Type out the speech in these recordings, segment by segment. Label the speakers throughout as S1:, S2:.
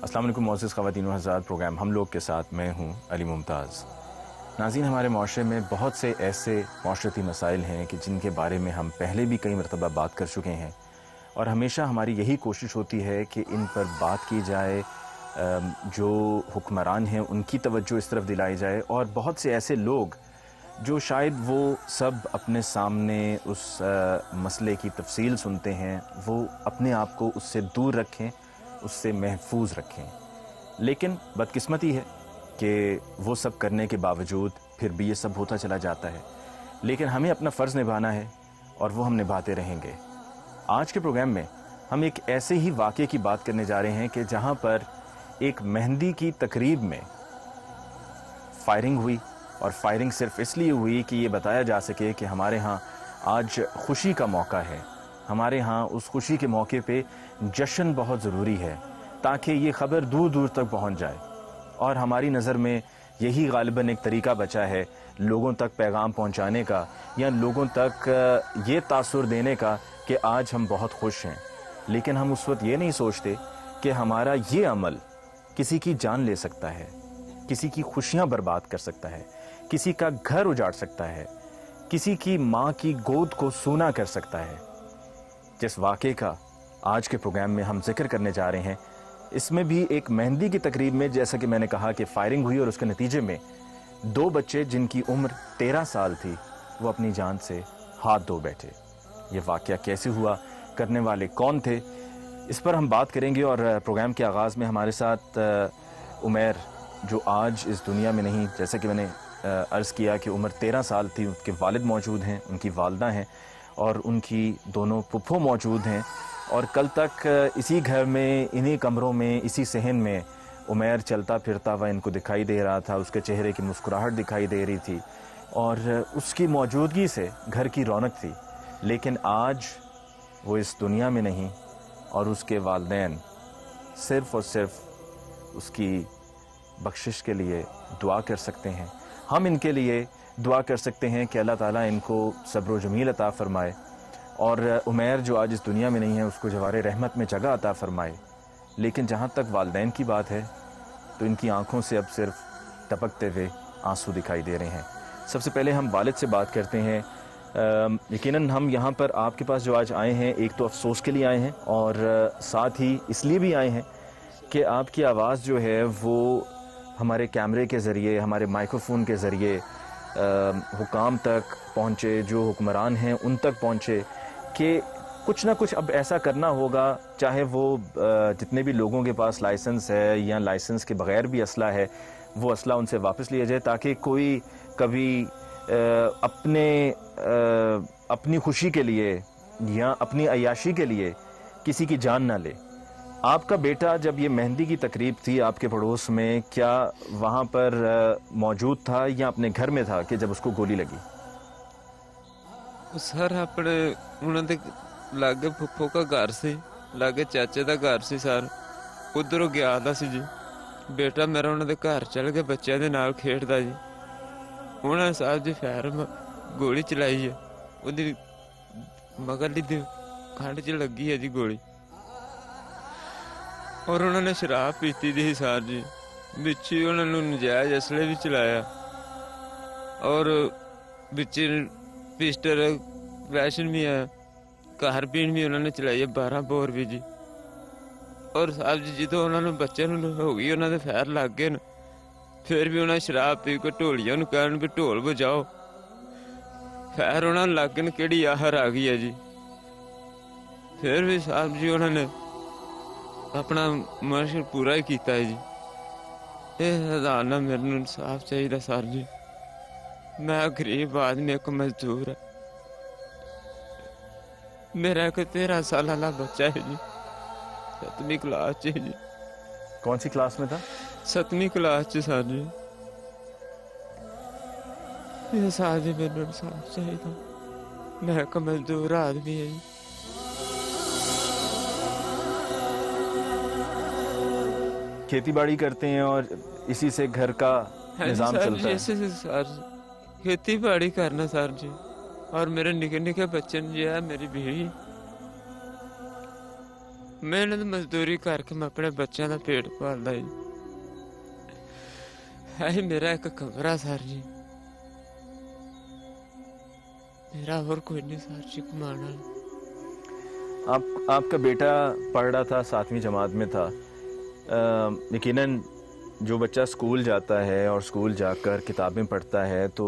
S1: अस्सलाम वालेकुम मोअज़्ज़िज़ ख़वातीन व हज़रात, प्रोग्राम हम लोग के साथ मैं हूँ अली मुमताज़। नाज़रीन, हमारे माशरे में बहुत से ऐसे माशरती मसाइल हैं कि जिनके बारे में हम पहले भी कई मरतबा बात कर चुके हैं और हमेशा हमारी यही कोशिश होती है कि इन पर बात की जाए, जो हुक्मरान हैं उनकी तवज्जो इस तरफ दिलाई जाए और बहुत से ऐसे लोग जो शायद वो सब अपने सामने उस मसले की तफसील सुनते हैं, वो अपने आप को उससे दूर रखें, उससे महफूज रखें। लेकिन बदकिस्मती है कि वो सब करने के बावजूद फिर भी ये सब होता चला जाता है। लेकिन हमें अपना फ़र्ज़ निभाना है और वो हम निभाते रहेंगे। आज के प्रोग्राम में हम एक ऐसे ही वाक़े की बात करने जा रहे हैं कि जहाँ पर एक मेहंदी की तकरीब में फायरिंग हुई, और फायरिंग सिर्फ इसलिए हुई कि ये बताया जा सके कि हमारे यहाँ आज खुशी का मौका है, हमारे यहाँ उस खुशी के मौके पे जश्न बहुत ज़रूरी है ताकि ये ख़बर दूर दूर तक पहुँच जाए। और हमारी नज़र में यही ग़ालिबन एक तरीका बचा है लोगों तक पैगाम पहुँचाने का, या लोगों तक ये तासुर देने का कि आज हम बहुत खुश हैं। लेकिन हम उस वक्त ये नहीं सोचते कि हमारा ये अमल किसी की जान ले सकता है, किसी की खुशियाँ बर्बाद कर सकता है, किसी का घर उजाड़ सकता है, किसी की माँ की गोद को सूना कर सकता है। जिस वाक़े का आज के प्रोग्राम में हम जिक्र करने जा रहे हैं, इसमें भी एक मेहंदी की तकरीब में, जैसा कि मैंने कहा, कि फायरिंग हुई और उसके नतीजे में 2 बच्चे जिनकी उम्र 13 साल थी वो अपनी जान से हाथ धो बैठे। ये वाक़या कैसे हुआ, करने वाले कौन थे, इस पर हम बात करेंगे। और प्रोग्राम के आगाज़ में हमारे साथ उमैर, जो आज इस दुनिया में नहीं, जैसा कि मैंने अर्ज़ किया कि उम्र 13 साल थी, उनके वालिद मौजूद हैं, उनकी वालदा हैं और उनकी दोनों फुफ्फो मौजूद हैं। और कल तक इसी घर में, इन्हीं कमरों में, इसी सहन में उमैर चलता फिरता हुआ इनको दिखाई दे रहा था, उसके चेहरे की मुस्कुराहट दिखाई दे रही थी और उसकी मौजूदगी से घर की रौनक थी। लेकिन आज वो इस दुनिया में नहीं और उसके वालिदैन सिर्फ़ और सिर्फ उसकी बख्शिश के लिए दुआ कर सकते हैं। हम इनके लिए दुआ कर सकते हैं कि अल्लाह ताला इनको सब्र व जमील अता फ़रमाए और उमैर, जो आज इस दुनिया में नहीं है, उसको जवारे रहमत में जगह अता फ़रमाए। लेकिन जहाँ तक वालिदैन की बात है तो इनकी आँखों से अब सिर्फ टपकते हुए आंसू दिखाई दे रहे हैं। सबसे पहले हम वालिद से बात करते हैं। यकीनन हम यहाँ पर आपके पास जो आज आए हैं, एक तो अफसोस के लिए आए हैं और साथ ही इसलिए भी आए हैं कि आपकी आवाज़ जो है वो हमारे कैमरे के ज़रिए, हमारे माइक्रोफोन के ज़रिए हुकाम तक पहुँचे, जो हुक्मरान हैं उन तक पहुँचे कि कुछ ना कुछ अब ऐसा करना होगा, चाहे वो जितने भी लोगों के पास लाइसेंस है या लाइसेंस के बग़ैर भी असला है, वो असला उनसे वापस लिया जाए ताकि कोई कभी अपनी खुशी के लिए या अपनी अय्याशी के लिए किसी की जान ना ले। आपका बेटा जब ये मेहंदी की तकरीब थी आपके पड़ोस में, क्या वहाँ पर मौजूद था या अपने घर में था कि जब उसको गोली लगी?
S2: सर अपने उन्होंने लागे फुफ्फो का घर से, लागे चाचे का घर से सर, उधरों गया था जी। बेटा मेरा उन्होंने घर चल के बच्चों के नाल खेडदा जी। उन्होंने साहब जी फैर गोली चलाई है, उहदी मगरली दी खंड च लगी है जी गोली। और उन्होंने शराब पीती थी सर जी, बिच उन्होंने नजायज असले भी चलाया और बिच पिस्टल वैशन भी है, कारबीन भी उन्होंने चलाई है, 12 बोर भी जी। और साहब जी जो उन्होंने बच्चे हो गई, उन्होंने फैर लग गए, फिर भी उन्हें शराब पी के ढोलिया कहन भी ढोल बजाओ, फैर उन्होंने लग गए, केड़ी आहर आ गई है जी। फिर भी साहब जी उन्होंने अपना मर्शल पूरा ही किया है जी। ये ना मेरे इंसाफ चाहिए सर जी, मैं गरीब आदमी, एक मजदूर है, मेरा एक 13 साल वाला बच्चा है जी, 7वीं क्लास च जी।
S1: कौन सी क्लास में था?
S2: 7वीं क्लास च सर जी। ये सर जी मेरे इंसाफ चाहिए, मैं एक मजदूर आदमी है जी।
S1: खेती बाड़ी करते हैं और इसी से घर का निज़ाम चलता है?
S2: सर खेती बाड़ी करना सर जी, और मेरे निके निके बच्चे जी है, मेरी बीवी ਮਿਹਨਤ ਮਜ਼ਦੂਰੀ ਕਰਕੇ ਮੈਂ ਆਪਣੇ ਬੱਚਿਆਂ ਦਾ ਪੇਟ ਪਾਲਦਾ ਜੀ। ਇਹ ਮੇਰਾ ਇੱਕ ਕਮਰਾ ਸਰ जी, मेरा और कोई नहीं सर जी कमाना।
S1: आपका बेटा पढ़ रहा था, 7वीं जमात में था। यकीनन जो बच्चा स्कूल जाता है और स्कूल जाकर किताबें पढ़ता है तो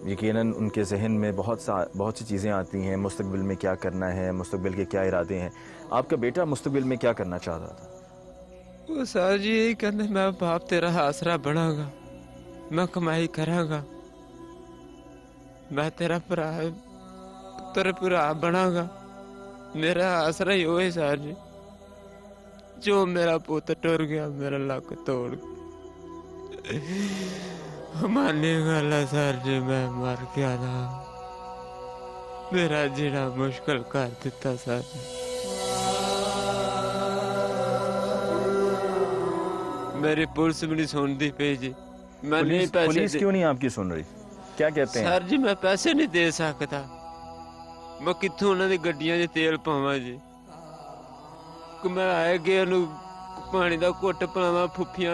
S1: यकीनन उनके जहन में बहुत सी चीज़ें आती हैं, मुस्तकबिल में क्या करना है, मुस्तकबिल के क्या इरादे हैं। आपका बेटा मुस्तकबिल में क्या करना चाहता था?
S2: वो सर जी यही कहते मैं बाप तेरा आसरा बनागा, मैं कमाई करांगा, मैं तेरा भरा बनागा, मेरा आसरा ही हो सर जी। जो मेरा पुत्र टुर गया मेरा लक तोड़ मानी गल है सर जी, मैं मर गया था, मेरा जीना मुश्किल कर दिता सर जी। मेरी पुलिस भी नहीं सुनती पे जी। मैं नहीं पैसे
S1: पुलिस क्यों नहीं आपकी सुन रही? क्या कहते हैं?
S2: सर जी मैं पैसे नहीं दे सकता, मैं कित्थों उन्होंने गड्डियां च तेल पावां जी। कि मैं आए गए पानी का घुट पावा फुफिया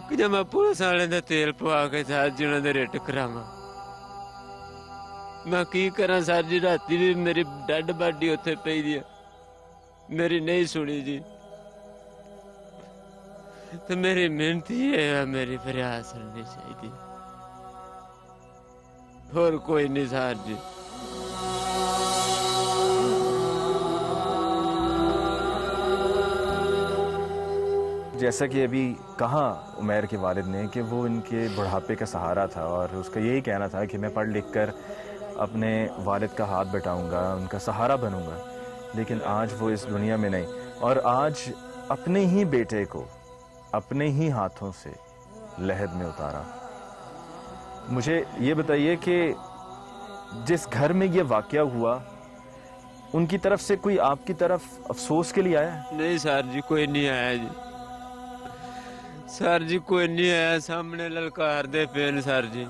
S2: कि जब मैं पुलिस वाले का तेल पवा के सर जी उन्होंने रिट करावा। मैं की करा सर जी, राती भी मेरी डेड बॉडी उत्थे पई दी, मेरी नहीं सुनी जी। तो मेरी मिहनत ही है, मेरी फरियाद सुननी चाहिए, और कोई नहीं सर जी।
S1: जैसा कि अभी कहा उमैर के वालिद ने कि वो इनके बुढ़ापे का सहारा था और उसका यही कहना था कि मैं पढ़ लिख कर अपने वालिद का हाथ बटाऊंगा, उनका सहारा बनूंगा। लेकिन आज वो इस दुनिया में नहीं, और आज अपने ही बेटे को अपने ही हाथों से लहद में उतारा। मुझे ये बताइए कि जिस घर में ये वाकया हुआ उनकी तरफ से कोई आपकी तरफ अफसोस के लिए आया?
S2: नहीं सर जी, कोई नहीं आया जी। सर जी कोई नहीं आया, सामने ललकार दे पेन सर जी,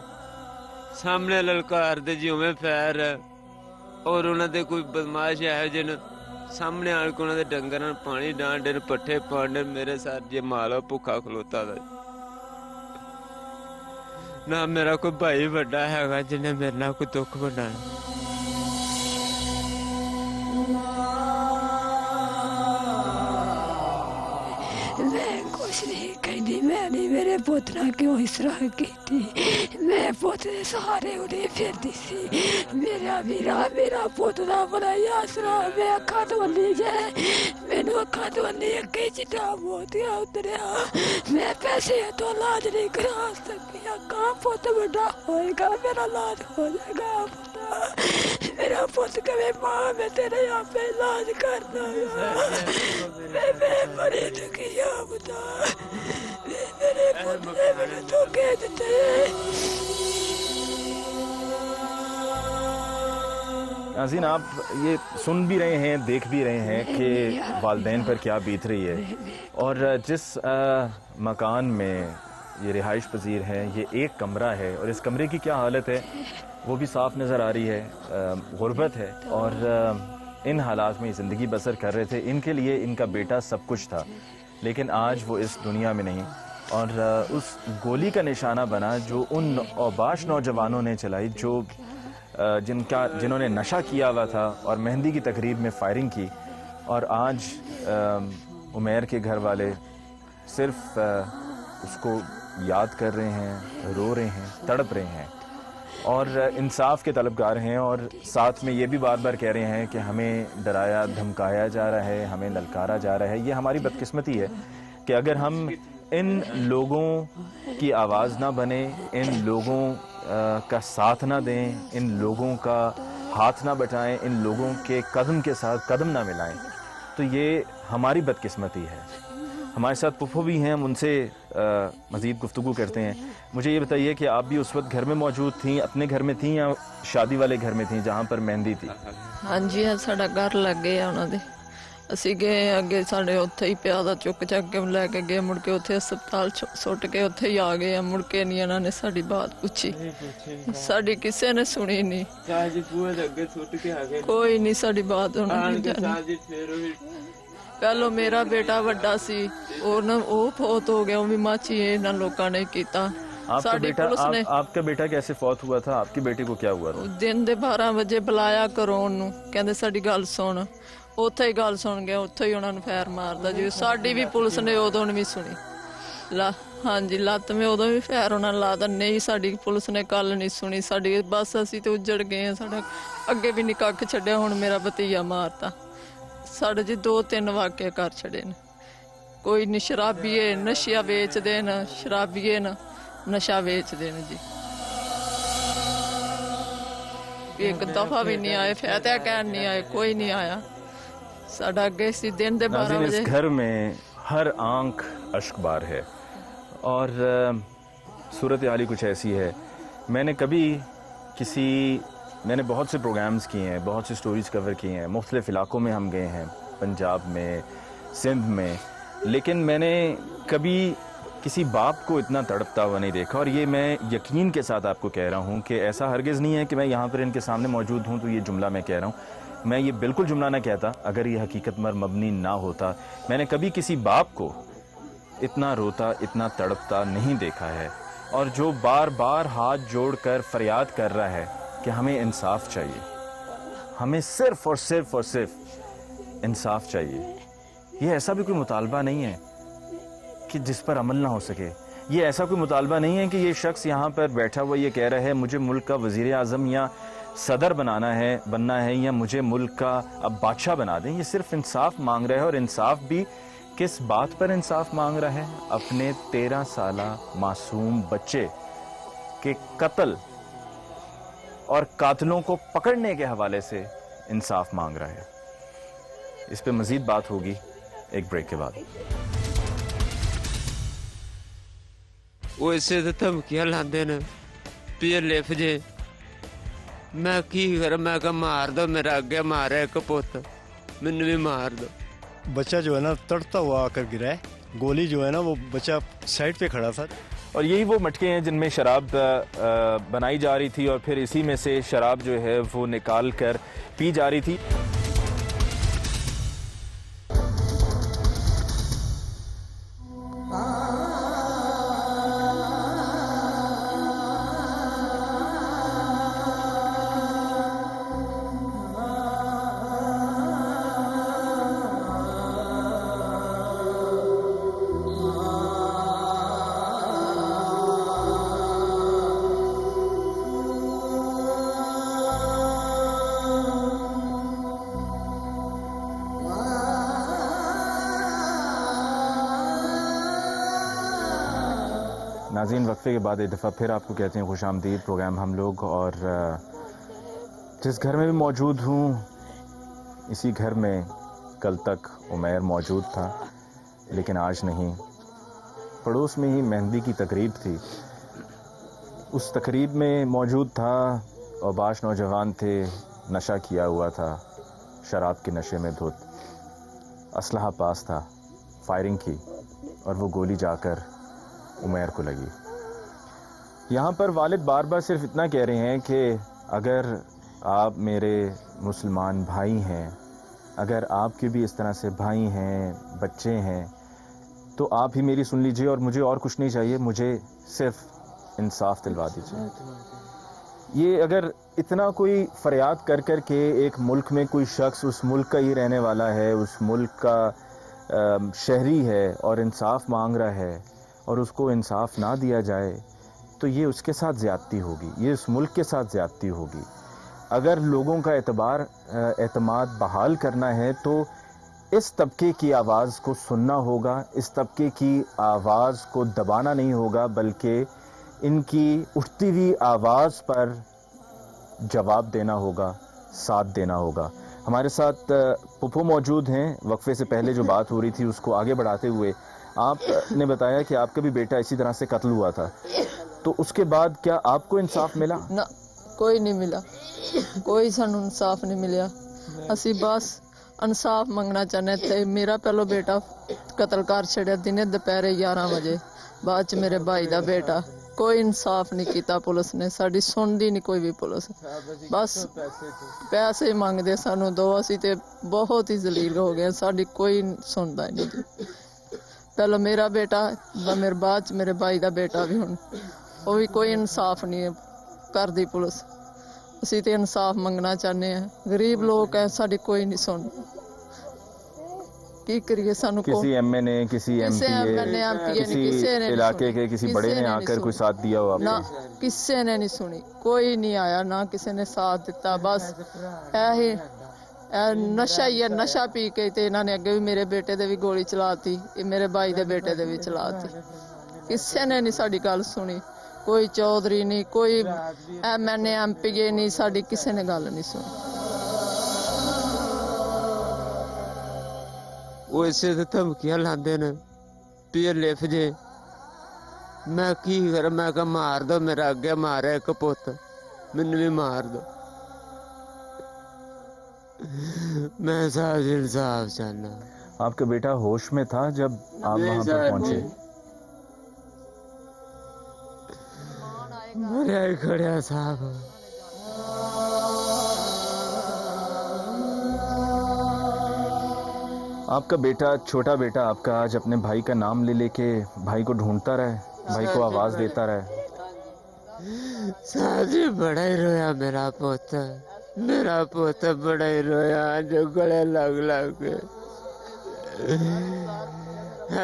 S2: सामने ललकार दे जी उमें फैर है। और उन्होंने कोई बदमाश है जिन सामने आन के उन्होंने डंगर पानी डांडे पट्ठे पांडे, मेरे सर जी माला भुखा खलोता था ना। मेरा कोई भाई वड्डा है जिन्हें मेरे नाल कोई दुख वंडाना।
S3: मैंने मेरे पुत ना क्यों इस तरह की थी, मैं पुत के सहारे उड़े फिरती सी। मेरा वीरा मेरा पुत का बड़ा आसरा, मैं अखा धोनी जाए, मैनू अखा धोनी अगे चिट्टा मोतिया उतरिया, मैं पैसे तो इलाज नहीं करा सकी। अगा पुत बड़ा होएगा, मेरा इलाज हो जाएगा। पुता मेरा पुत कहे मां मैं तेरे यहाँ पे इलाज करना, मैं बड़ी दुखी हूं पुता, मेरे पुत ने मैंने धोखे दिते।
S1: नाज़रीन, आप ये सुन भी रहे हैं, देख भी रहे हैं कि वालिदैन पर क्या बीत रही है। और जिस मकान में ये रिहाइश पजीर है, ये एक कमरा है और इस कमरे की क्या हालत है वो भी साफ नज़र आ रही है। गुर्बत है और इन हालात में ज़िंदगी बसर कर रहे थे। इनके लिए इनका बेटा सब कुछ था, लेकिन आज वो इस दुनिया में नहीं। और उस गोली का निशाना बना जो उन औबाश नौजवानों ने चलाई, जो जिन्होंने नशा किया हुआ था और मेहंदी की तकरीब में फायरिंग की। और आज उमैर के घर वाले सिर्फ उसको याद कर रहे हैं, रो रहे हैं, तड़प रहे हैं और इंसाफ के तलबगार हैं। और साथ में ये भी बार बार कह रहे हैं कि हमें डराया धमकाया जा रहा है, हमें ललकारा जा रहा है। ये हमारी बदकिस्मती है कि अगर हम इन लोगों की आवाज़ ना बने, इन लोगों का साथ ना दें, इन लोगों का हाथ ना बटाएं, इन लोगों के कदम के साथ कदम ना मिलाएं, तो ये हमारी बदकिस्मती है। हमारे साथ पुप्पो भी हैं, हम उनसे मज़ीद गुफ्तगू करते हैं। मुझे ये बताइए कि आप भी उस वक्त घर में मौजूद थी, अपने घर में थी या शादी वाले घर में थी जहाँ पर मेहंदी थी?
S4: हाँ जी, साडा घर लग गया उन्होंने ਅਸੀਂ ਗਏ ਅੱਗੇ, ਸਾਡੇ ਉੱਥੇ ਹੀ ਪਿਆ ਦਾ, ਚੁੱਕ ਚੱਕ ਕੇ ਲੈ ਕੇ ਗਏ, ਮੁੜ ਕੇ ਉੱਥੇ ਹਸਪਤਾਲ ਸੁੱਟ ਕੇ ਉੱਥੇ ਹੀ ਆ ਗਏ ਆ। ਮੁੜ ਕੇ ਨਹੀਂ ਇਹਨਾਂ ਨੇ ਸਾਡੀ ਬਾਤ ਪੁੱਛੀ, ਸਾਡੀ ਕਿਸੇ ਨੇ ਸੁਣੀ ਨਹੀਂ। ਕੋਈ ਨਹੀਂ ਸਾਡੀ ਬਾਤ ਪਹਿਲੋਂ ਮੇਰਾ बेटा ਵੱਡਾ ਸੀ, ਉਹ ਫੌਤ ਹੋ ਗਿਆ, ਉਹ ਵੀ ਮਾਚੀ ਇਹਨਾਂ ਲੋਕਾਂ ने ਕੀਤਾ।
S1: आपका बेटा कैसे फौत हुआ था? आपकी बेटी को क्या हुआ था?
S4: दिन ਦੇ 12 ਵਜੇ ਬੁਲਾਇਆ ਕਰੋ ਉਹਨੂੰ, ਕਹਿੰਦੇ ਸਾਡੀ ਗੱਲ ਸੁਣ। ਉੱਥੇ ਹੀ ਗੱਲ ਸੁਣ ਗਿਆ, ਉੱਥੇ ਹੀ ਉਹਨਾਂ ਨੂੰ ਫੈਰ ਮਾਰਦਾ ਜੀ। ਸਾਡੀ ਵੀ ਪੁਲਿਸ ਨੇ ਉਦੋਂ ਵੀ ਸੁਣੀ। ਹਾਂਜੀ, ਲੱਤ ਮੇ ਉਦੋਂ ਵੀ ਫੈਰ ਉਹਨਾਂ ਲਾ ਤਾ। ਨਹੀਂ, ਸਾਡੀ ਪੁਲਿਸ ਨੇ ਕੱਲ ਨਹੀਂ ਸੁਣੀ ਸਾਡੀ। ਬਸ ਅਸੀਂ ਤੇ ਉੱਜੜ ਗਏ ਆ, ਸਾਡਾ ਅੱਗੇ ਵੀ ਨਹੀਂ ਕੱਖ ਛੱਡਿਆ। ਹੁਣ ਮੇਰਾ ਭਤੀਆ ਮਾਰਤਾ। ਸਾਡੇ ਜੀ 2-3 ਵਾਕਿਆ ਕਰ ਛੜੇ ਨੇ। ਕੋਈ ਨਹੀਂ, ਸ਼ਰਾਬੀਏ ਨਸ਼ਾ ਵੇਚਦੇ ਨੇ, ਸ਼ਰਾਬੀਏ ਨਾ ਨਸ਼ਾ ਵੇਚਦੇ ਨੇ ਜੀ। एक दफा भी नहीं आए, फैता कहन नहीं आए, कोई नहीं आया। साडा अगे सी दिन दे 12 बजे।
S1: इस घर में हर आंख अश्कबार है और सूरत हाल कुछ ऐसी है। मैंने बहुत से प्रोग्राम्स किए हैं, बहुत सी स्टोरीज़ कवर की हैं, मुख्तलिफ़ इलाकों में हम गए हैं, पंजाब में, सिंध में, लेकिन मैंने कभी किसी बाप को इतना तड़पता हुआ नहीं देखा। और ये मैं यकीन के साथ आपको कह रहा हूँ कि ऐसा हरगिज़ नहीं है कि मैं यहाँ पर इनके सामने मौजूद हूँ तो ये जुमला मैं कह रहा हूँ। मैं ये बिल्कुल जुमला ना कहता अगर ये हकीकत पर मबनी ना होता। मैंने कभी किसी बाप को इतना रोता, इतना तड़पता नहीं देखा है। और जो बार बार हाथ जोड़कर फरियाद कर रहा है कि हमें इंसाफ चाहिए, हमें सिर्फ और सिर्फ इंसाफ चाहिए। ये ऐसा भी कोई मुतालबा नहीं है कि जिस पर अमल ना हो सके। ये ऐसा कोई मुतालबा नहीं है कि ये शख्स यहाँ पर बैठा हुआ ये कह रहा है मुझे मुल्क का वज़ीर आज़म या सदर बनना है या मुझे मुल्क का अब बादशाह बना दें। ये सिर्फ इंसाफ मांग रहा है। और इंसाफ भी किस बात पर इंसाफ मांग रहा है? अपने 13 साला मासूम बच्चे के कत्ल और कातिलों को पकड़ने के हवाले से इंसाफ मांग रहा है। इस पे मजीद बात होगी एक ब्रेक के बाद।
S2: वो इसे तो धमकियां लाते ने पी लिफ जे। मैं की कर, मैं कहा मार दो, मेरा अगे मार है एक पुत, मैनू भी मार दो।
S5: बच्चा जो है ना तड़ता हुआ आकर गिरा है। गोली जो है ना वो बच्चा साइड पे खड़ा था।
S1: और यही वो मटके हैं जिनमें शराब बनाई जा रही थी और फिर इसी में से शराब जो है वो निकाल कर पी जा रही थी। नाज़रीन, वक्फे के बाद एक दफ़ा फिर आपको कहते हैं खुश आमदीद प्रोग्राम हम लोग। और जिस घर में भी मौजूद हूँ, इसी घर में कल तक उमैर मौजूद था लेकिन आज नहीं। पड़ोस में ही मेहंदी की तकरीब थी, उस तकरीब में मौजूद था और बाश नौजवान थे, नशा किया हुआ था, शराब के नशे में धुत, असलहा पास था, फायरिंग की और वो गोली जाकर उमैर को लगी। यहाँ पर वालिद बार बार सिर्फ इतना कह रहे हैं कि अगर आप मेरे मुसलमान भाई हैं, अगर आपके भी इस तरह से भाई हैं, बच्चे हैं, तो आप ही मेरी सुन लीजिए और मुझे और कुछ नहीं चाहिए, मुझे सिर्फ इंसाफ दिलवा दीजिए। ये अगर इतना कोई फरियाद कर कर के एक मुल्क में कोई शख्स उस मुल्क का ही रहने वाला है, उस मुल्क का शहरी है और इंसाफ मांग रहा है और उसको इंसाफ ना दिया जाए तो ये उसके साथ ज़्यादती होगी, ये उस मुल्क के साथ ज़्यादती होगी। अगर लोगों का एतमाद बहाल करना है तो इस तबके की आवाज़ को सुनना होगा, इस तबके की आवाज़ को दबाना नहीं होगा, बल्कि इनकी उठती हुई आवाज़ पर जवाब देना होगा, साथ देना होगा। हमारे साथ पुप्पो मौजूद हैं। वक्फे से पहले जो बात हो रही थी उसको आगे बढ़ाते हुए आपने बताया कि आपका भी बेटा इसी तरह से कत्ल हुआ था, तो उसके बाद क्या आपको इंसाफ मिला?
S4: ना, कोई नहीं मिला, कोई सानू इंसाफ नहीं मिलिया। असी बस इंसाफ मंगना चाहने थे। मेरा पहलो बेटा कतल कर छड़िया दिने दोपहरे 11 बजे, बाद च मेरे भाई का बेटा। कोई इंसाफ नहीं किया पुलिस ने, साड़ी सुनती नहीं कोई भी पुलिस, बस पैसे ही मंगते सानू दो। असी ते बहुत ही जलील हो गए, साड़ी कोई सुनता ही नहीं। पहलो मेरा बेटा, मेरे बाद च मेरे भाई का बेटा भी, हुण वो भी कोई इंसाफ नहीं करती पुलिस। असी ते इंसाफ मंगना चाहते हैं, गरीब लोग है, साड़ी कोई नहीं सुन। की करिए, सानू
S1: किसी एमएनए, किसी एमपीए, किसी इलाके के किसी बड़े ने आकर कोई साथ दिया हो
S4: ना?
S1: आपको?
S4: किसी ने नहीं सुनी, कोई नहीं आया, ना किसी ने साथ दिता। बस ऐ नशा ही है, नशा पी के ते इन्होंने अगे भी मेरे बेटे दे भी गोली चलाती, मेरे भाई दे बेटे दे भी चलाती। किसी ने नहीं साड़ी गल सुनी, कोई चौधरी नहीं, कोई एमएनए एमपीए नहीं, साड़ी किसी ने गल नहीं सुनी।
S2: वो इसे तो धमकियां लाते ने भी लिख जे। मैं की कर, मैं कहा मार दो, मेरा अगे मारे एक पुत, मैनू भी मार दो। मैं साहब इंसाफ चाहना।
S1: आपका बेटा होश में था जब आप वहां पर पहुंचे?
S2: मरिया ही खड़िया साहब।
S1: आपका बेटा, छोटा बेटा आपका, आज अपने भाई का नाम ले लेके भाई को ढूंढता रहे, भाई को आवाज देता रहे।
S2: साहब जी बड़ा ही रोया मेरा पोता, मेरा पोता बड़ा ही रोया, जो गले लग लग के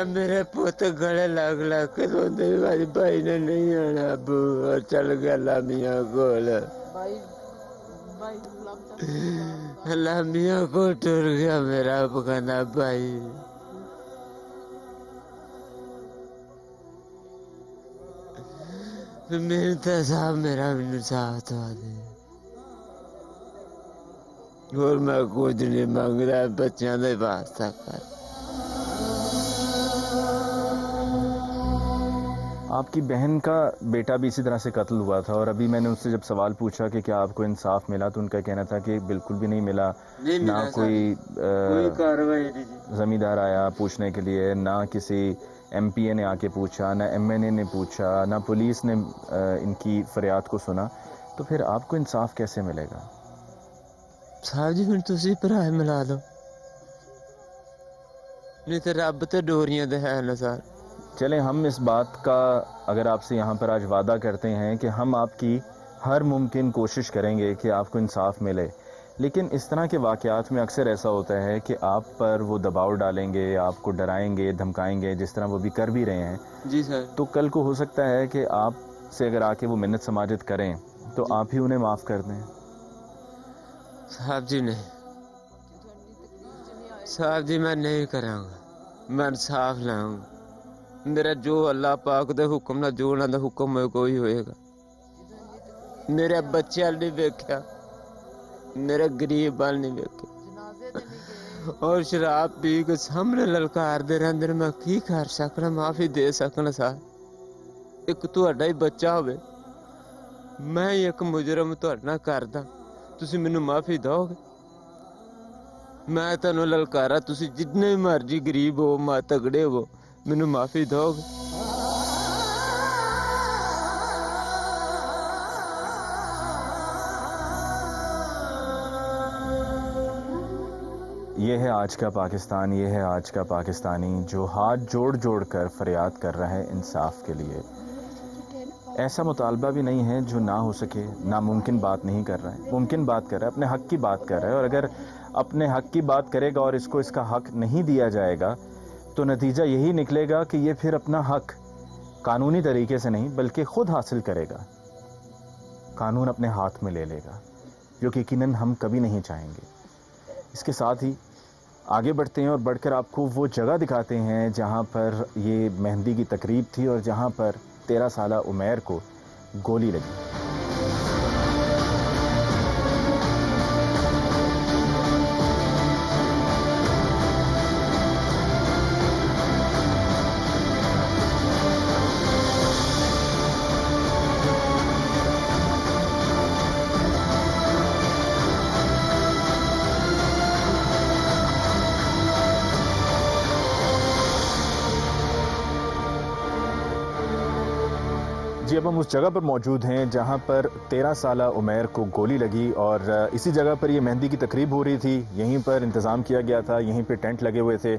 S2: मेरे पोते गले लग लग के रोते, मेरी भाई ने नहीं आना अबू, और चल गया लामिया कोल। लामिया को टूट गया मेरा पकाना भाई। मेरे तो साहब मेरा भी साफ तो दे, और मैं कुछ नहीं मांग रहा, बच्चों का वास्ता कर।
S1: आपकी बहन का बेटा भी इसी तरह से कत्ल हुआ था, और अभी मैंने उससे जब सवाल पूछा कि क्या आपको इंसाफ मिला, तो उनका कहना था कि बिल्कुल भी नहीं मिला। ना कोई
S2: कार्रवाई
S1: जमींदार आया पूछने के लिए, ना किसी एमपीए ने आके पूछा, ना एमएनए ने पूछा, ना पुलिस ने इनकी फरियाद को सुना। तो फिर आपको इंसाफ कैसे मिलेगा?
S2: साहब जी फिर तुसी भरा मिला दो, नहीं तो रब तो डोरियां दे है ना सर।
S1: चलें, हम इस बात का अगर आपसे यहाँ पर आज वादा करते हैं कि हम आपकी हर मुमकिन कोशिश करेंगे कि आपको इंसाफ मिले, लेकिन इस तरह के वाक़यात में अक्सर ऐसा होता है कि आप पर वो दबाव डालेंगे, आपको डराएंगे, धमकाएंगे, जिस तरह वो भी कर भी रहे हैं।
S2: जी सर।
S1: तो कल को हो सकता है कि आप से अगर आके वो मिन्नत समाजत करें तो आप ही उन्हें माफ़ कर दें।
S2: साहब जी नहीं, साहब जी मैं नहीं करांगा, मैं इंसाफ लाऊंगा। मेरा जो अल्लाह पाक दे हुक्म ना, जो उन्होंने हुक्म है कोई होएगा। मेरे बच्चे नहीं वेख्या, मेरे गरीब वाल नहीं वेखे, और शराब पी के सामने ललकार दे रहंदे, मैं की कर सकना, माफी दे सकना। साहब एक तुहाडा ही बच्चा होवे, मैं एक मुजरम तुहाडे नाल करदा, तुसी मैनू माफी दोगे? मैं तुहानू ललकारा, तुसी जितने मर्जी गरीब हो, मा तगड़े हो, मैनू माफी दोगे?
S1: ये है आज का पाकिस्तान, ये है आज का पाकिस्तानी जो हाथ जोड़ जोड़ कर फरियाद कर रहा है इंसाफ के लिए। ऐसा मुतालबा भी नहीं है जो ना हो सके, नामुमकिन बात नहीं कर रहा है, मुमकिन बात कर रहा है, अपने हक की बात कर रहा है। और अगर अपने हक की बात करेगा और इसको इसका हक नहीं दिया जाएगा तो नतीजा यही निकलेगा कि ये फिर अपना हक कानूनी तरीके से नहीं बल्कि ख़ुद हासिल करेगा, कानून अपने हाथ में ले लेगा, जो कि यकीनन हम कभी नहीं चाहेंगे। इसके साथ ही आगे बढ़ते हैं और बढ़कर आपको वो जगह दिखाते हैं जहाँ पर ये मेहंदी की तकरीब थी और जहाँ पर 13 साला उमैर को गोली लगी। जी, अब हम उस जगह पर मौजूद हैं जहां पर 13 साला उमैर को गोली लगी और इसी जगह पर ये मेहंदी की तकरीब हो रही थी। यहीं पर इंतज़ाम किया गया था, यहीं पे टेंट लगे हुए थे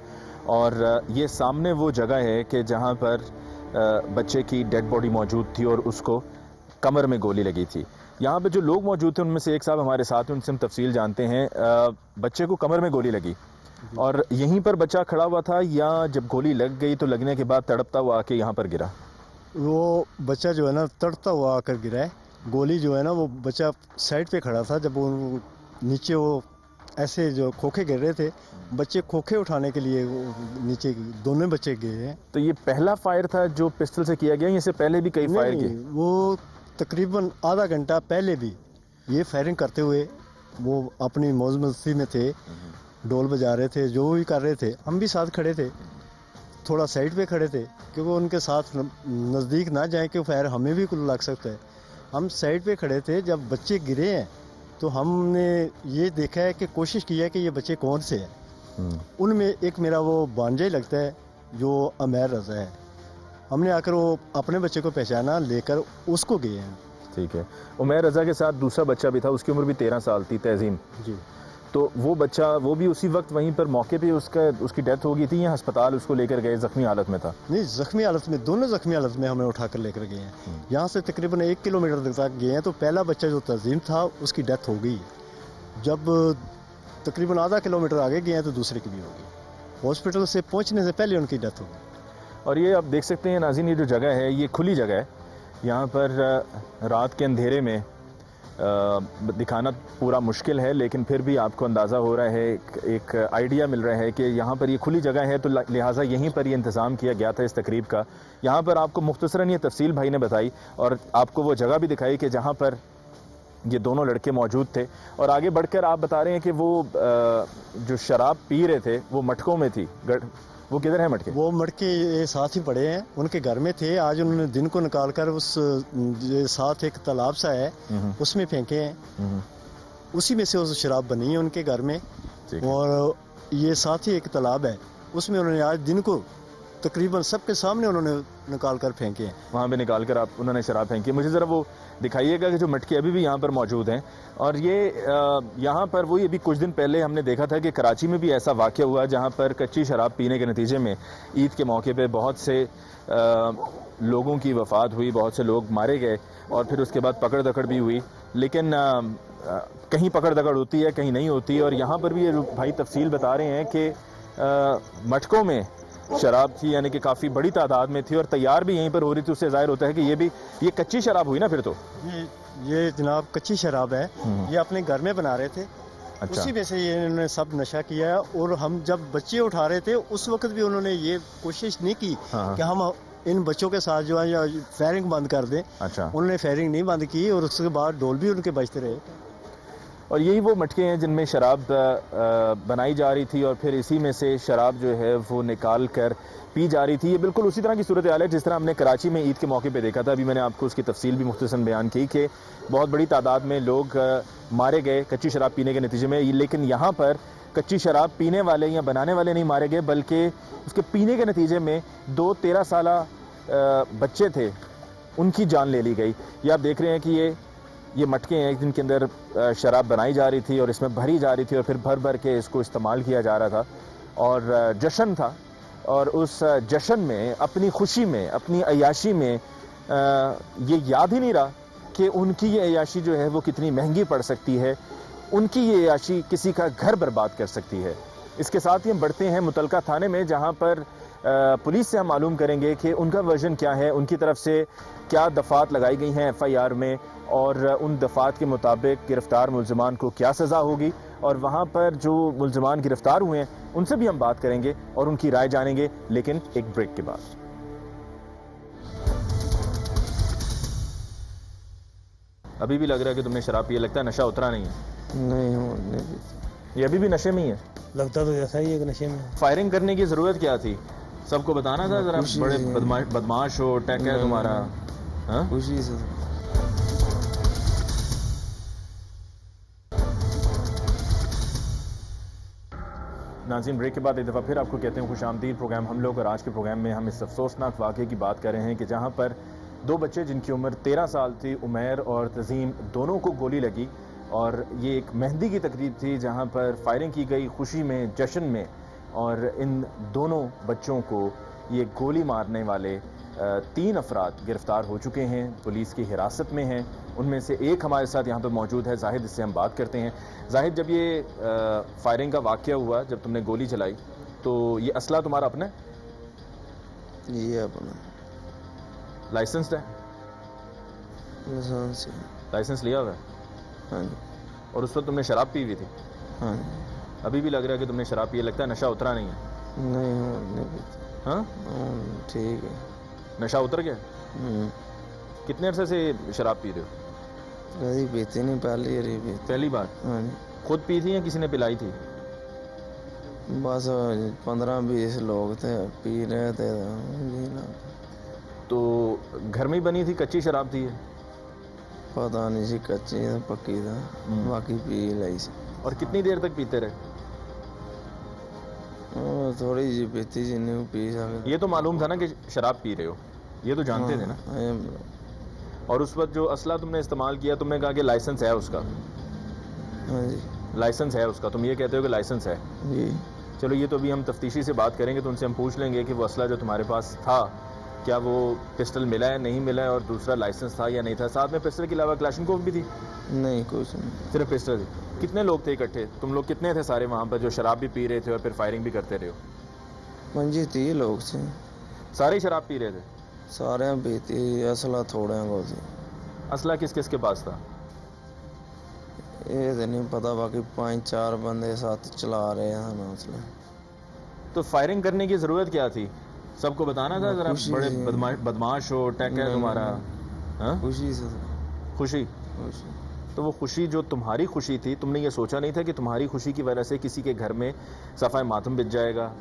S1: और ये सामने वो जगह है कि जहां पर बच्चे की डेड बॉडी मौजूद थी और उसको कमर में गोली लगी थी। यहाँ पे जो लोग मौजूद थे उनमें से एक साहब हमारे साथ हैं, उनसे हम तफसील जानते हैं। बच्चे को कमर में गोली लगी और यहीं पर बच्चा खड़ा हुआ था या जब गोली लग गई तो लगने के बाद तड़पता हुआ आके यहाँ पर गिरा?
S5: वो बच्चा जो है ना तड़ता हुआ आकर गिरा है। गोली जो है ना वो बच्चा साइड पे खड़ा था, जब वो नीचे वो ऐसे जो खोखे गिर रहे थे, बच्चे खोखे उठाने के लिए वो नीचे दोनों बच्चे गए हैं।
S1: तो ये पहला फायर था जो पिस्टल से किया गया, इससे पहले भी कई फायर किए?
S5: वो तकरीबन आधा घंटा पहले भी ये फायरिंग करते हुए वो अपनी मौज मस्ती में थे, ढोल बजा रहे थे, जो भी कर रहे थे। हम भी साथ खड़े थे, थोड़ा साइड पे खड़े थे क्योंकि उनके साथ नज़दीक ना जाए कि फायर हमें भी कुछ लग सकता है। हम साइड पे खड़े थे, जब बच्चे गिरे हैं तो हमने ये देखा है कि कोशिश की है कि ये बच्चे कौन से हैं। उनमें एक मेरा वो भांजा ही लगता है जो उमैर रज़ा है। हमने आकर वो अपने बच्चे को पहचाना, लेकर उसको गए हैं।
S1: ठीक है। उमैर रज़ा के साथ दूसरा बच्चा भी था, उसकी उम्र भी 13 साल थी, तहज़ीम
S5: जी।
S1: तो वो बच्चा वो भी उसी वक्त वहीं पर मौके पे उसकी डेथ हो गई थी या अस्पताल उसको लेकर गए ज़ख्मी हालत में था?
S5: नहीं, ज़ख्मी हालत में, दोनों ज़ख्मी हालत में हमें उठाकर लेकर गए हैं। यहाँ से तकरीबन 1 किलोमीटर तक गए हैं तो पहला बच्चा जो तज़ीम था उसकी डेथ हो गई। जब तकरीबन आधा किलोमीटर आगे गए हैं तो दूसरे की भी हो गई। हॉस्पिटल से पहुँचने से पहले उनकी डेथ हो गई।
S1: और ये आप देख सकते हैं नाज़रीन, ये जो जगह है ये खुली जगह है। यहाँ पर रात के अंधेरे में दिखाना पूरा मुश्किल है, लेकिन फिर भी आपको अंदाज़ा हो रहा है, एक आइडिया मिल रहा है कि यहाँ पर ये खुली जगह है तो लिहाजा यहीं पर ये इंतज़ाम किया गया था इस तकरीब का। यहाँ पर आपको मुख्तसरन ये तफसील भाई ने बताई और आपको वो जगह भी दिखाई कि जहाँ पर ये दोनों लड़के मौजूद थे। और आगे बढ़कर आप बता रहे हैं कि वो जो शराब पी रहे थे वो मटकों में थी। वो किधर है मटके?
S5: वो मटके ये साथ ही पड़े हैं, उनके घर में थे। आज उन्होंने दिन को निकाल कर उस साथ एक तालाब सा है उसमें फेंके हैं। उसी में से उस शराब बनी है उनके घर में। और ये साथ ही एक तालाब है, उसमें उन्होंने आज दिन को तकरीबन सबके सामने उन्होंने निकाल कर फेंके हैं।
S1: वहाँ पे निकाल कर उन्होंने शराब फेंकी। मुझे ज़रा वो दिखाइएगा कि जो मटके अभी भी यहाँ पर मौजूद हैं। और ये यहाँ पर वही अभी कुछ दिन पहले हमने देखा था कि कराची में भी ऐसा वाक़या हुआ जहाँ पर कच्ची शराब पीने के नतीजे में ईद के मौके पे बहुत से लोगों की वफ़ात हुई, बहुत से लोग मारे गए और फिर उसके बाद पकड़ दकड़ भी हुई। लेकिन कहीं पकड़ दकड़ होती है, कहीं नहीं होती। और यहाँ पर भी ये भाई तफसील बता रहे हैं कि मटकों में शराब थी, यानी कि काफ़ी बड़ी तादाद में थी और तैयार भी यहीं पर हो रही थी। उससे ज़ाहिर होता है कि ये कच्ची शराब हुई ना फिर तो।
S5: ये जनाब कच्ची शराब है, ये अपने घर में बना रहे थे।
S1: अच्छा।
S5: उसी में से ये इन्होंने सब नशा किया है। और हम जब बच्चे उठा रहे थे उस वक्त भी उन्होंने ये कोशिश नहीं की कि हम इन बच्चों के साथ जो है या फायरिंग बंद कर दें।
S1: अच्छा।
S5: उन्होंने फायरिंग नहीं बंद की और उसके बाद ढोल भी उनके बजते रहे।
S1: और यही वो मटके हैं जिनमें शराब बनाई जा रही थी और फिर इसी में से शराब जो है वो निकाल कर पी जा रही थी। ये बिल्कुल उसी तरह की सूरत हाल है जिस तरह हमने कराची में ईद के मौके पे देखा था। अभी मैंने आपको उसकी तफसील भी मुख्तसरन बयान की कि बहुत बड़ी तादाद में लोग मारे गए कच्ची शराब पीने के नतीजे में। लेकिन यहाँ पर कच्ची शराब पीने वाले या बनाने वाले नहीं मारे गए, बल्कि उसके पीने के नतीजे में 2 13 साला बच्चे थे, उनकी जान ले ली गई। ये आप देख रहे हैं कि ये मटके हैं जिनके अंदर शराब बनाई जा रही थी और इसमें भरी जा रही थी और फिर भर भर के इसको इस्तेमाल किया जा रहा था और जश्न था। और उस जश्न में, अपनी खुशी में, अपनी अय्याशी में ये याद ही नहीं रहा कि उनकी ये अय्याशी जो है वो कितनी महंगी पड़ सकती है, उनकी ये अय्याशी किसी का घर बर्बाद कर सकती है। इसके साथ ही हम बढ़ते हैं मुतलका थाने में, जहाँ पर पुलिस से हम मालूम करेंगे कि उनका वर्जन क्या है, उनकी तरफ से क्या दफ़ात लगाई गई हैं FIR में और उन दफ़ात के मुताबिक गिरफ्तार मुल्ज़िमान को क्या सज़ा होगी। और वहाँ पर जो मुल्ज़िमान गिरफ्तार हुए हैं उनसे भी हम बात करेंगे और उनकी राय जानेंगे, लेकिन एक ब्रेक के बाद। अभी भी लग रहा है कि तुमने शराब पी, लगता है नशा उतरा नहीं है।
S2: नहीं,
S1: ये अभी भी नशे में ही है।
S5: लगता तो ऐसा ही है कि नशे में।
S1: फायरिंग करने की ज़रूरत क्या थी? सबको बताना था जरा, बड़े बदमाश हो, टैक है तुम्हारा। हाँ?
S2: खुशी से
S1: नाज़रीन, ब्रेक के बाद एक दफ़ा फिर आपको कहते हैं खुशामदीद। प्रोग्राम हम लोग और आज के प्रोग्राम में हम इस अफसोसनाक वाक़े की बात कर रहे हैं कि जहाँ पर दो बच्चे जिनकी उम्र 13 साल थी, उमैर और तज़ीम, दोनों को गोली लगी और ये एक मेहंदी की तकरीब थी जहां पर फायरिंग की गई खुशी में, जश्न में, और इन दोनों बच्चों को ये गोली मारने वाले 3 अफराद गिरफ्तार हो चुके हैं, पुलिस की हिरासत में हैं। उनमें से एक हमारे साथ यहाँ पर मौजूद है, जाहिद, इससे हम बात करते हैं। जाहिद, जब ये फायरिंग का वाक़या हुआ, जब तुमने गोली चलाई, तो ये असला तुम्हारा अपना है?
S2: ये अपना
S1: लाइसेंस है? लाइसेंस लिया हुआ है?
S2: हाँ जी।
S1: और उस वक्त तुमने शराब पी हुई थी?
S2: हाँ जी।
S1: अभी भी लग रहा है कि तुमने शराब पी है, लगता है नशा उतरा नहीं है?
S2: नहीं
S1: हाँ,
S2: ठीक है।
S1: नशा उतर गया? कितने अरसे से शराब पी रहे हो?
S2: कभी पीती नहीं, पहली बार पी।
S1: पहली बार?
S2: हाँ जी।
S1: खुद पी थी या किसी ने पिलाई थी?
S2: बस 15-20 लोग थे, पी रहे थे।
S1: तो घर में ही बनी थी, कच्ची शराब थी ये?
S2: पता नहीं सी, कच्ची था पक्की था, बाकी पी लाई सी।
S1: और कितनी देर तक पीते रहे?
S2: थोड़ी जी पीती, जिन्नी पी सके।
S1: ये तो मालूम था ना कि शराब पी रहे हो, ये तो जानते थे ना? और उस वक्त जो असला तुमने इस्तेमाल किया, तुमने कहा कि लाइसेंस है उसका?
S2: हाँ जी।
S1: लाइसेंस है उसका, तुम ये कहते हो कि लाइसेंस है
S2: जी।
S1: चलो, ये तो अभी हम तफ्तीशी से बात करेंगे, तो उनसे हम पूछ लेंगे कि वो असला जो तुम्हारे पास था, क्या वो पिस्टल मिला है, नहीं मिला है, और दूसरा लाइसेंस था या नहीं था? साथ में पिस्टल के अलावा क्लाशनकोव भी थी?
S2: नहीं, कुछ नहीं,
S1: सिर्फ पिस्टल थी। कितने लोग थे इकट्ठे? तुम लोग कितने थे सारे वहाँ पर जो शराब भी पी रहे थे और फिर फायरिंग भी करते रहे हो?
S2: 25-30 लोग थे।
S1: सारे ही शराब पी रहे थे?
S2: सारे पीती, असला थोड़े को थे।
S1: असला किस किस के पास था?
S2: ये तो नहीं पता, बाकी 5-4 बंदे साथ चला रहे हैं ना असला।
S1: तो फायरिंग करने की ज़रूरत क्या थी? सबको बताना था जरा, बड़े बदमाश हो, टैक है तुम्हारा? हाँ?
S2: खुशी से।
S1: खुशी? तो वो खुशी जो तुम्हारी खुशी थी, तुमने ये सोचा नहीं था कि तुम्हारी खुशी की वजह से किसी के घर में सफ़ाए मातम बिछ जाएगा,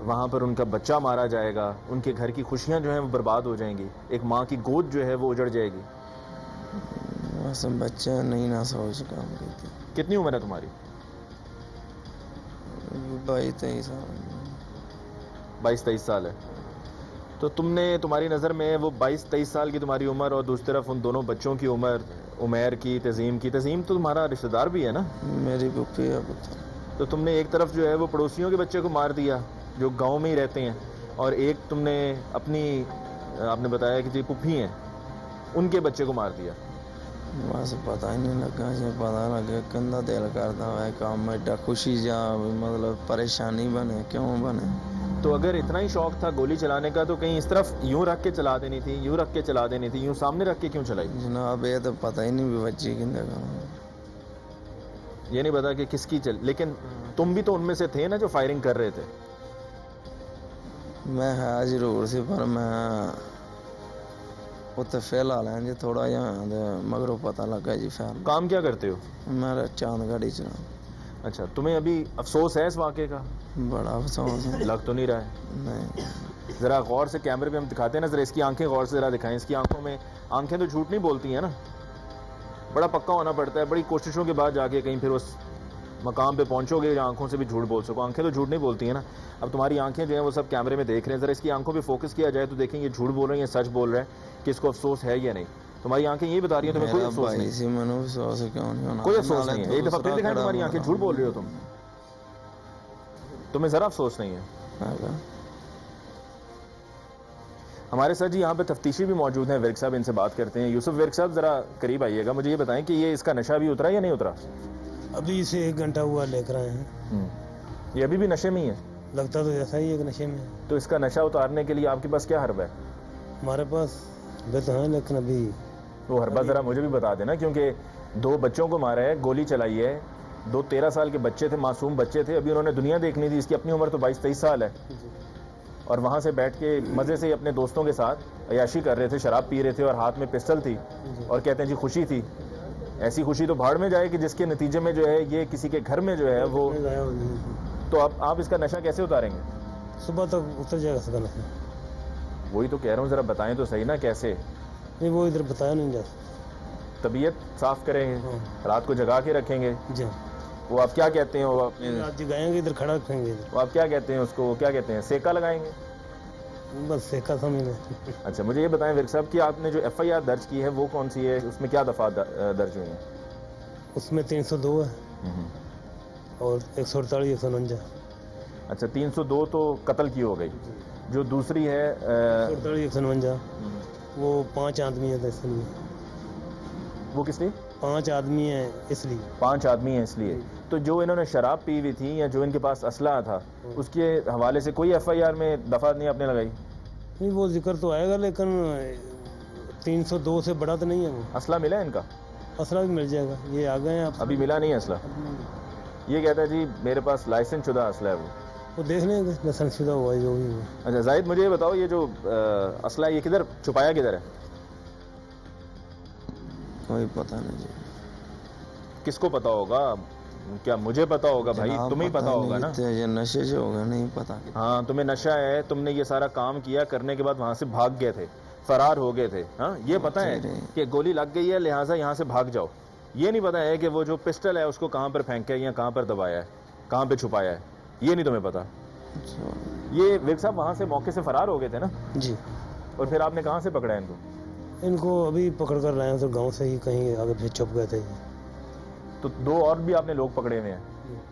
S1: वहाँ पर उनका बच्चा मारा जाएगा, उनके घर की खुशियाँ जो हैं वो बर्बाद हो जाएंगी, एक माँ की गोद जो है वो उजड़ जाएगी?
S2: बस बच्चा नहीं ना सोच काम करते।
S1: कितनी उम्र है तुम्हारी?
S2: 22-23 साल।
S1: 22-23 साल है। तो तुमने, तुम्हारी नज़र में वो 22-23 साल की तुम्हारी उम्र और दूसरी तरफ उन दोनों बच्चों की उम्र, उमैर की, तज़ीम की। तज़ीम तो तुम्हारा रिश्तेदार भी है ना?
S2: मेरी पुप्पी है पुत्र।
S1: तो तुमने एक तरफ जो है वो पड़ोसियों के बच्चे को मार दिया जो गांव में ही रहते हैं, और एक तुमने अपनी, आपने बताया कि जी पुप्पी हैं, उनके बच्चे को मार दिया।
S2: बस पता ही नहीं लगा, जो पता लगे कंधा दिल करता है काम में, एडा खुशी जा मतलब परेशानी बने, क्यों बने?
S1: तो अगर इतना ही शौक था गोली चलाने का, तो कहीं इस तरफ यूं रख के चला देनी थी, यूं रख के चला देनी थी, यूं सामने रख के क्यों चलाई?
S2: जनाब ये तो पता ही नहीं भी बच्ची किंदा का,
S1: ये नहीं पता कि किसकी चल। लेकिन तुम भी तो उनमें से थे ना जो फायरिंग कर रहे थे?
S2: मैं है जरूर सी, पर मैं उत्ते फिलहाल है जी थोड़ा जहा मगरों पता लगा जी। फिर
S1: काम क्या करते हो?
S2: मैं चांद गाड़ी चला।
S1: अच्छा, तुम्हें अभी अफसोस है इस वाक़े का?
S2: बड़ा अफसोस है।
S1: लग तो नहीं रहा है।
S2: नहीं।
S1: ज़रा गौर से कैमरे पे हम दिखाते हैं ना, ज़रा इसकी आंखें गौर से ज़रा दिखाएं। इसकी आंखों में, आंखें तो झूठ नहीं बोलती हैं ना, बड़ा पक्का होना पड़ता है, बड़ी कोशिशों के बाद जाके कहीं फिर उस मकाम पे पहुंचोगे जहाँ आंखों से भी झूठ बोल सको। आंखें तो झूठ नहीं बोलती हैं ना। अब तुम्हारी आंखें जो हैं वो सब कैमरे में देख रहे हैं, ज़रा इसकी आंखों पे फोकस किया जाए तो देखें ये झूठ बोल रहे हैं, ये सच बोल रहे हैं, कि इसको अफसोस है या नहीं। तुम्हारी आंखें ये बता रही हैं तुम्हें कोई अफसोस नहीं? कोई अफसोस नहीं है। एक दफ़ा फिर दिखाएं, तुम्हारी आंखें, झूठ बोल रहे हो तुम, तुम्हें ज़रा अफसोस नहीं है। हमारे साथ जी यहाँ पे तफ्तीशी भी मौजूद हैं, विर्क साहब, इनसे बात करते हैं। यूसुफ विर्क साहब, ज़रा करीब आइएगा, मुझे ये बताएं कि ये इसका नशा भी उतरा या नहीं उतरा?
S6: अभी इसे 1 घंटा हुआ लेकर आए हैं।
S1: ये अभी भी नशे में ही है?
S6: लगता तो ऐसा ही है कि नशे में।
S1: तो इसका नशा उतारने के लिए आपके पास क्या हर्ब है?
S6: हमारे पास वे तो हैं, लेकिन अभी
S1: वो हर्बा ज़रा मुझे भी बता देना, क्योंकि 2 बच्चों को मारा है, गोली चलाई है, 2 13 साल के बच्चे थे, मासूम बच्चे थे, अभी उन्होंने दुनिया देखनी थी। इसकी अपनी उम्र तो 22-23 साल है, और वहाँ से बैठ के मज़े से अपने दोस्तों के साथ अयाशी कर रहे थे, शराब पी रहे थे, और हाथ में पिस्टल थी, और कहते हैं जी खुशी थी। ऐसी खुशी तो भाड़ में जाए कि जिसके नतीजे में जो है ये किसी के घर में जो है वो। तो अब आप इसका नशा कैसे उतारेंगे?
S6: सुबह तक उतर जाएगा इसका नशा।
S1: वही तो कह रहा हूँ, ज़रा बताएं तो सही ना कैसे।
S6: नहीं, वो इधर बताया नहीं जाता।
S1: तबीयत साफ करेंगे, रात को जगा के रखेंगे।
S6: जी,
S1: वो आप क्या कहते हैं, वो अपने
S6: रात जगाएंगे, इधर खड़ा रखेंगे।
S1: वो आप क्या कहते हैं उसको, वो क्या कहते हैं, सेका लगाएंगे?
S6: बस सीखा था मैंने।
S1: अच्छा, मुझे ये बताएं विर्क साहब कि आपने जो FIR दर्ज की है वो कौन सी है, उसमें क्या दफ़ा दर्ज हुई है?
S6: उसमें 302 है और 148 149।
S1: अच्छा, 302 तो कत्ल की हो गई, जो दूसरी है
S6: 148 149 वो 5 आदमी है इसलिए।
S1: वो किस लिए?
S6: 5 आदमी हैं इसलिए।
S1: 5 आदमी हैं इसलिए। तो जो इन्होंने शराब पी हुई थी या जो इनके पास असला था, उसके हवाले से कोई FIR में दफा नहीं आपने लगाई?
S6: नहीं, वो जिक्र तो आएगा लेकिन 302 से बड़ा तो नहीं है वो।
S1: असला मिला है इनका?
S6: असला भी मिल जाएगा, ये आ गए हैं आप।
S1: अभी मिला नहीं है असला। ये कहता है जी मेरे पास लाइसेंस शुदा असला है
S6: वो देख लेंगे लाइसेंस शुदा हुआ है जो भी हुआ।
S1: अच्छा जाहिद, मुझे ये बताओ ये जो असला ये किधर छुपाया, किधर है?
S2: कोई पता नहीं जी।
S1: किसको पता होगा? क्या मुझे पता होगा भाई? तुम्हें ही पता होगा ना।
S2: ये नशे से होगा, नहीं पता।
S1: हाँ, तुम्हें नशा है, तुमने ये सारा काम किया, करने के बाद वहां से भाग गए थे, फरार हो गए थे। हाँ, ये पता है कि गोली लग गई है लिहाजा यहाँ से भाग जाओ। ये नहीं पता है कि वो जो पिस्टल है उसको कहाँ पर फेंका है या कहाँ पर दबाया है, कहाँ पे छुपाया है, ये नहीं तुम्हें पता। ये विर्क साहब वहां से मौके से फरार हो गए थे ना
S6: जी।
S1: और फिर आपने कहाँ से पकड़ा इनको?
S6: इनको अभी पकड़ कर लाए हैं तो गांव से ही कहीं आगे फिर छुप गए थे।
S1: तो 2 और भी आपने लोग पकड़े हुए हैं,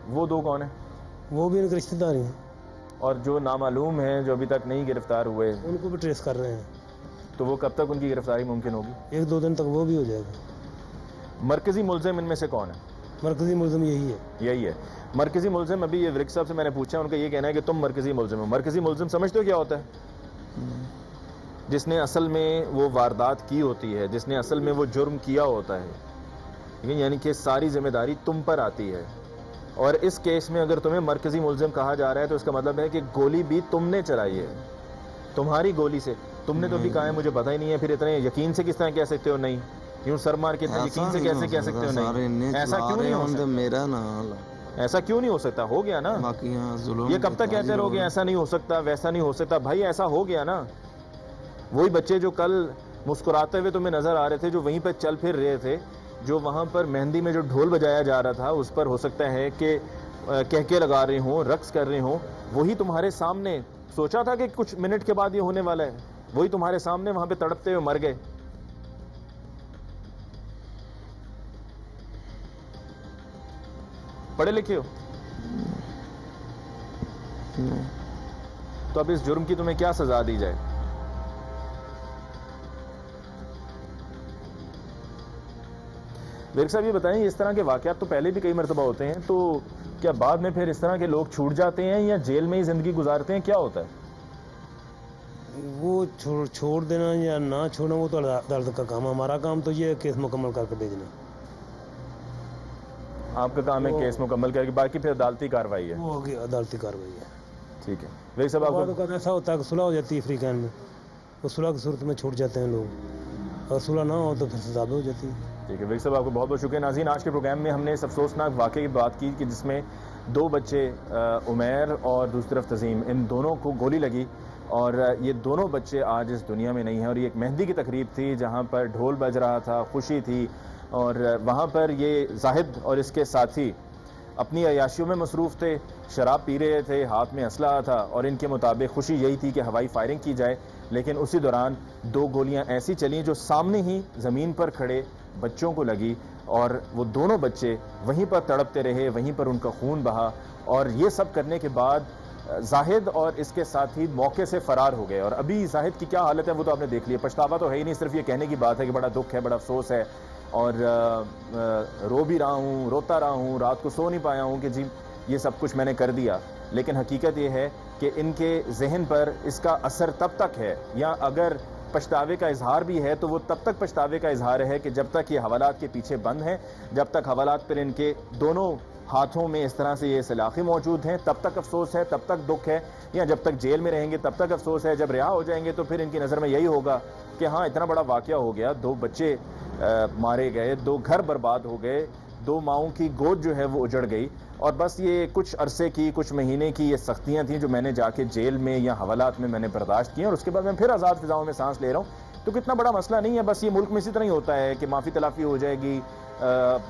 S1: वो 2 कौन है?
S6: वो भी इनके रिश्तेदार हैं।
S1: और जो नामालूम हैं, जो अभी तक नहीं गिरफ्तार हुए,
S6: उनको भी ट्रेस कर रहे हैं।
S1: तो वो कब तक उनकी गिरफ्तारी मुमकिन होगी?
S6: 1-2 दिन तक वो भी हो जाएगा।
S1: मरकजी मुलजिम इनमें से कौन है?
S6: मरकजी मुलजिम यही है।
S1: यही है मरकजी मुलजिम। अभी ये विर्क साहब से मैंने पूछा, उनका ये कहना है कि तुम मरकजी मुलजिम हो। मरकजी मुलजिम समझते हो क्या होता है? जिसने असल में वो वारदात की होती है, जिसने असल में वो जुर्म किया होता है, यानी कि सारी जिम्मेदारी तुम पर आती है। और इस केस में अगर तुम्हें मरकजी मुलजिम कहा जा रहा है तो इसका मतलब है कि गोली भी तुमने चलाई है, तुम्हारी गोली से। तुमने तो भी कहा है मुझे पता ही नहीं है, फिर इतने यकीन से किस तरह कह सकते हो नहीं? यूं सर मार के इतने यकीन से कैसे कह सकते हो नहीं? ऐसा क्यों नहीं हो सकता?
S2: मेरा ना
S1: ऐसा क्यों नहीं हो सकता? हो गया ना। ये कब तक कहते रहोगे ऐसा नहीं हो सकता, वैसा नहीं हो सकता? भाई ऐसा हो गया ना। वही बच्चे जो कल मुस्कुराते हुए तुम्हें नजर आ रहे थे, जो वहीं पर चल फिर रहे थे, जो वहां पर मेहंदी में जो ढोल बजाया जा रहा था उस पर हो सकता है कि कहके लगा रहे हों, रक्स कर रहे हों, वही तुम्हारे सामने सोचा था कि कुछ मिनट के बाद ये होने वाला है, वही तुम्हारे सामने वहां पे तड़पते हुए मर गए। पढ़े लिखे हो? तो अब इस जुर्म की तुम्हें क्या सजा दी जाए? विर्क साहब ये बताएं, इस तरह के वाकयात तो पहले भी कई मरतबा होते हैं, तो क्या बाद में फिर इस तरह के लोग छूट जाते हैं या जेल में ही जिंदगी गुजारते हैं? क्या होता है?
S6: वो छोड़ देना या ना छोड़ना वो तो अदालत का काम है। हमारा काम तो ये केस मुकम्मल करके भेजना।
S1: आपका काम है केस मुकम्मल करके, बाकी फिर अदालती कार्रवाई है।
S6: वो अदालती कार्रवाई है।
S1: ठीक है विर्क साहब, आपको
S6: ऐसा होता है कि सुलह हो जाती है फ्री कैन में, तो सुलह की सूरत में छूट जाते हैं लोग, और सुलह ना हो तो फिर सजा हो जाती है।
S1: ठीक है विर्क साहब, आपको बहुत बहुत शुक्रिया। नाज़रीन, आज के प्रोग्राम में हमने इस अफसोसनाक वाक़े की बात की कि जिसमें 2 बच्चे उमैर और दूसरी तरफ तज़ीम, इन दोनों को गोली लगी और ये दोनों बच्चे आज इस दुनिया में नहीं हैं। और ये एक मेहंदी की तकरीब थी जहाँ पर ढोल बज रहा था, खुशी थी, और वहाँ पर ये जाहिद और इसके साथी अपनी अयाशियों में मसरूफ़ थे, शराब पी रहे थे, हाथ में असला था और इनके मुताबिक खुशी यही थी कि हवाई फायरिंग की जाए। लेकिन उसी दौरान 2 गोलियां ऐसी चली जो सामने ही ज़मीन पर खड़े बच्चों को लगी और वो दोनों बच्चे वहीं पर तड़पते रहे, वहीं पर उनका खून बहा। और ये सब करने के बाद जाहिद और इसके साथी मौके से फ़रार हो गए। और अभी जाहिद की क्या हालत है वो तो आपने देख लिया। पछतावा तो है ही नहीं, सिर्फ ये कहने की बात है कि बड़ा दुख है, बड़ा अफसोस है और रो भी रहा हूँ, रोता रहा हूँ, रात को सो नहीं पाया हूँ कि जी ये सब कुछ मैंने कर दिया। लेकिन हकीकत ये है कि इनके जहन पर इसका असर तब तक है, या अगर पछतावे का इजहार भी है तो वो तब तक पछतावे का इजहार है कि जब तक ये हवालात के पीछे बंद हैं, जब तक हवालात पर इनके दोनों हाथों में इस तरह से ये सलाखे मौजूद हैं तब तक अफसोस है, तब तक दुख है, या जब तक जेल में रहेंगे तब तक अफसोस है। जब रिहा हो जाएंगे तो फिर इनकी नज़र में यही होगा कि हाँ इतना बड़ा वाकया हो गया, 2 बच्चे मारे गए, 2 घर बर्बाद हो गए, 2 माओं की गोद जो है वो उजड़ गई। और बस ये कुछ अरसे की, कुछ महीने की ये सख्तियाँ थी जो मैंने जाके जेल में या हवालात में मैंने बर्दाश्त की और उसके बाद मैं फिर आज़ाद फिजाओं में सांस ले रहा हूँ। तो कितना बड़ा मसला नहीं है, बस ये मुल्क में इसी तरह ही होता है कि माफ़ी तलाफ़ी हो जाएगी,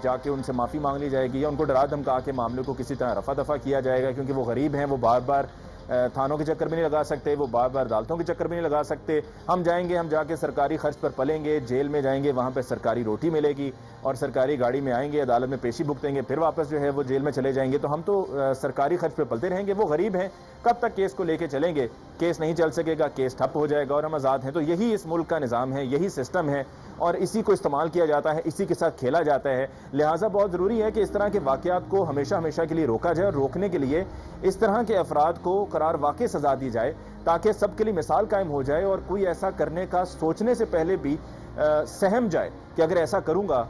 S1: जाके उनसे माफ़ी मांग ली जाएगी या उनको डरा धमका के मामले को किसी तरह रफा दफा किया जाएगा, क्योंकि वो गरीब हैं, वो बार बार थानों के चक्कर भी नहीं लगा सकते, वो बार बार अदालतों के चक्कर भी नहीं लगा सकते। हम जाएंगे, हम जाके सरकारी खर्च पर पलेंगे, जेल में जाएंगे, वहाँ पर सरकारी रोटी मिलेगी और सरकारी गाड़ी में आएंगे, अदालत में पेशी भुगतेंगे, फिर वापस जो है वो जेल में चले जाएंगे। तो हम तो सरकारी खर्च पर पलते रहेंगे। वो गरीब हैं, कब तक केस को लेके चलेंगे? केस नहीं चल सकेगा, केस ठप हो जाएगा और हम आज़ाद हैं। तो यही इस मुल्क का निज़ाम है, यही सिस्टम है और इसी को इस्तेमाल किया जाता है, इसी के साथ खेला जाता है। लिहाजा बहुत ज़रूरी है कि इस तरह के वाक़यात को हमेशा हमेशा के लिए रोका जाए और रोकने के लिए इस तरह के अफराद को करार वाक़ई सज़ा दी जाए ताकि सबके लिए मिसाल कायम हो जाए और कोई ऐसा करने का सोचने से पहले भी सहम जाए कि अगर ऐसा करूँगा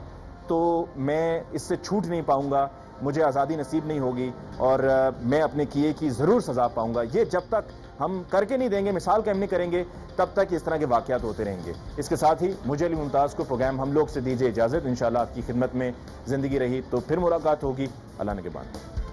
S1: तो मैं इससे छूट नहीं पाऊँगा, मुझे आज़ादी नसीब नहीं होगी और मैं अपने किए की ज़रूर सज़ा पाऊँगा। ये जब तक हम करके नहीं देंगे, मिसाल कायम नहीं करेंगे, तब तक इस तरह के वाक़यात होते रहेंगे। इसके साथ ही मुझे अली मुमताज़ को प्रोग्राम हम लोग से दीजिए इजाज़त। इंशाअल्लाह आपकी खिदमत में ज़िंदगी रही तो फिर मुलाकात होगी। अल्लाह ने के बाद।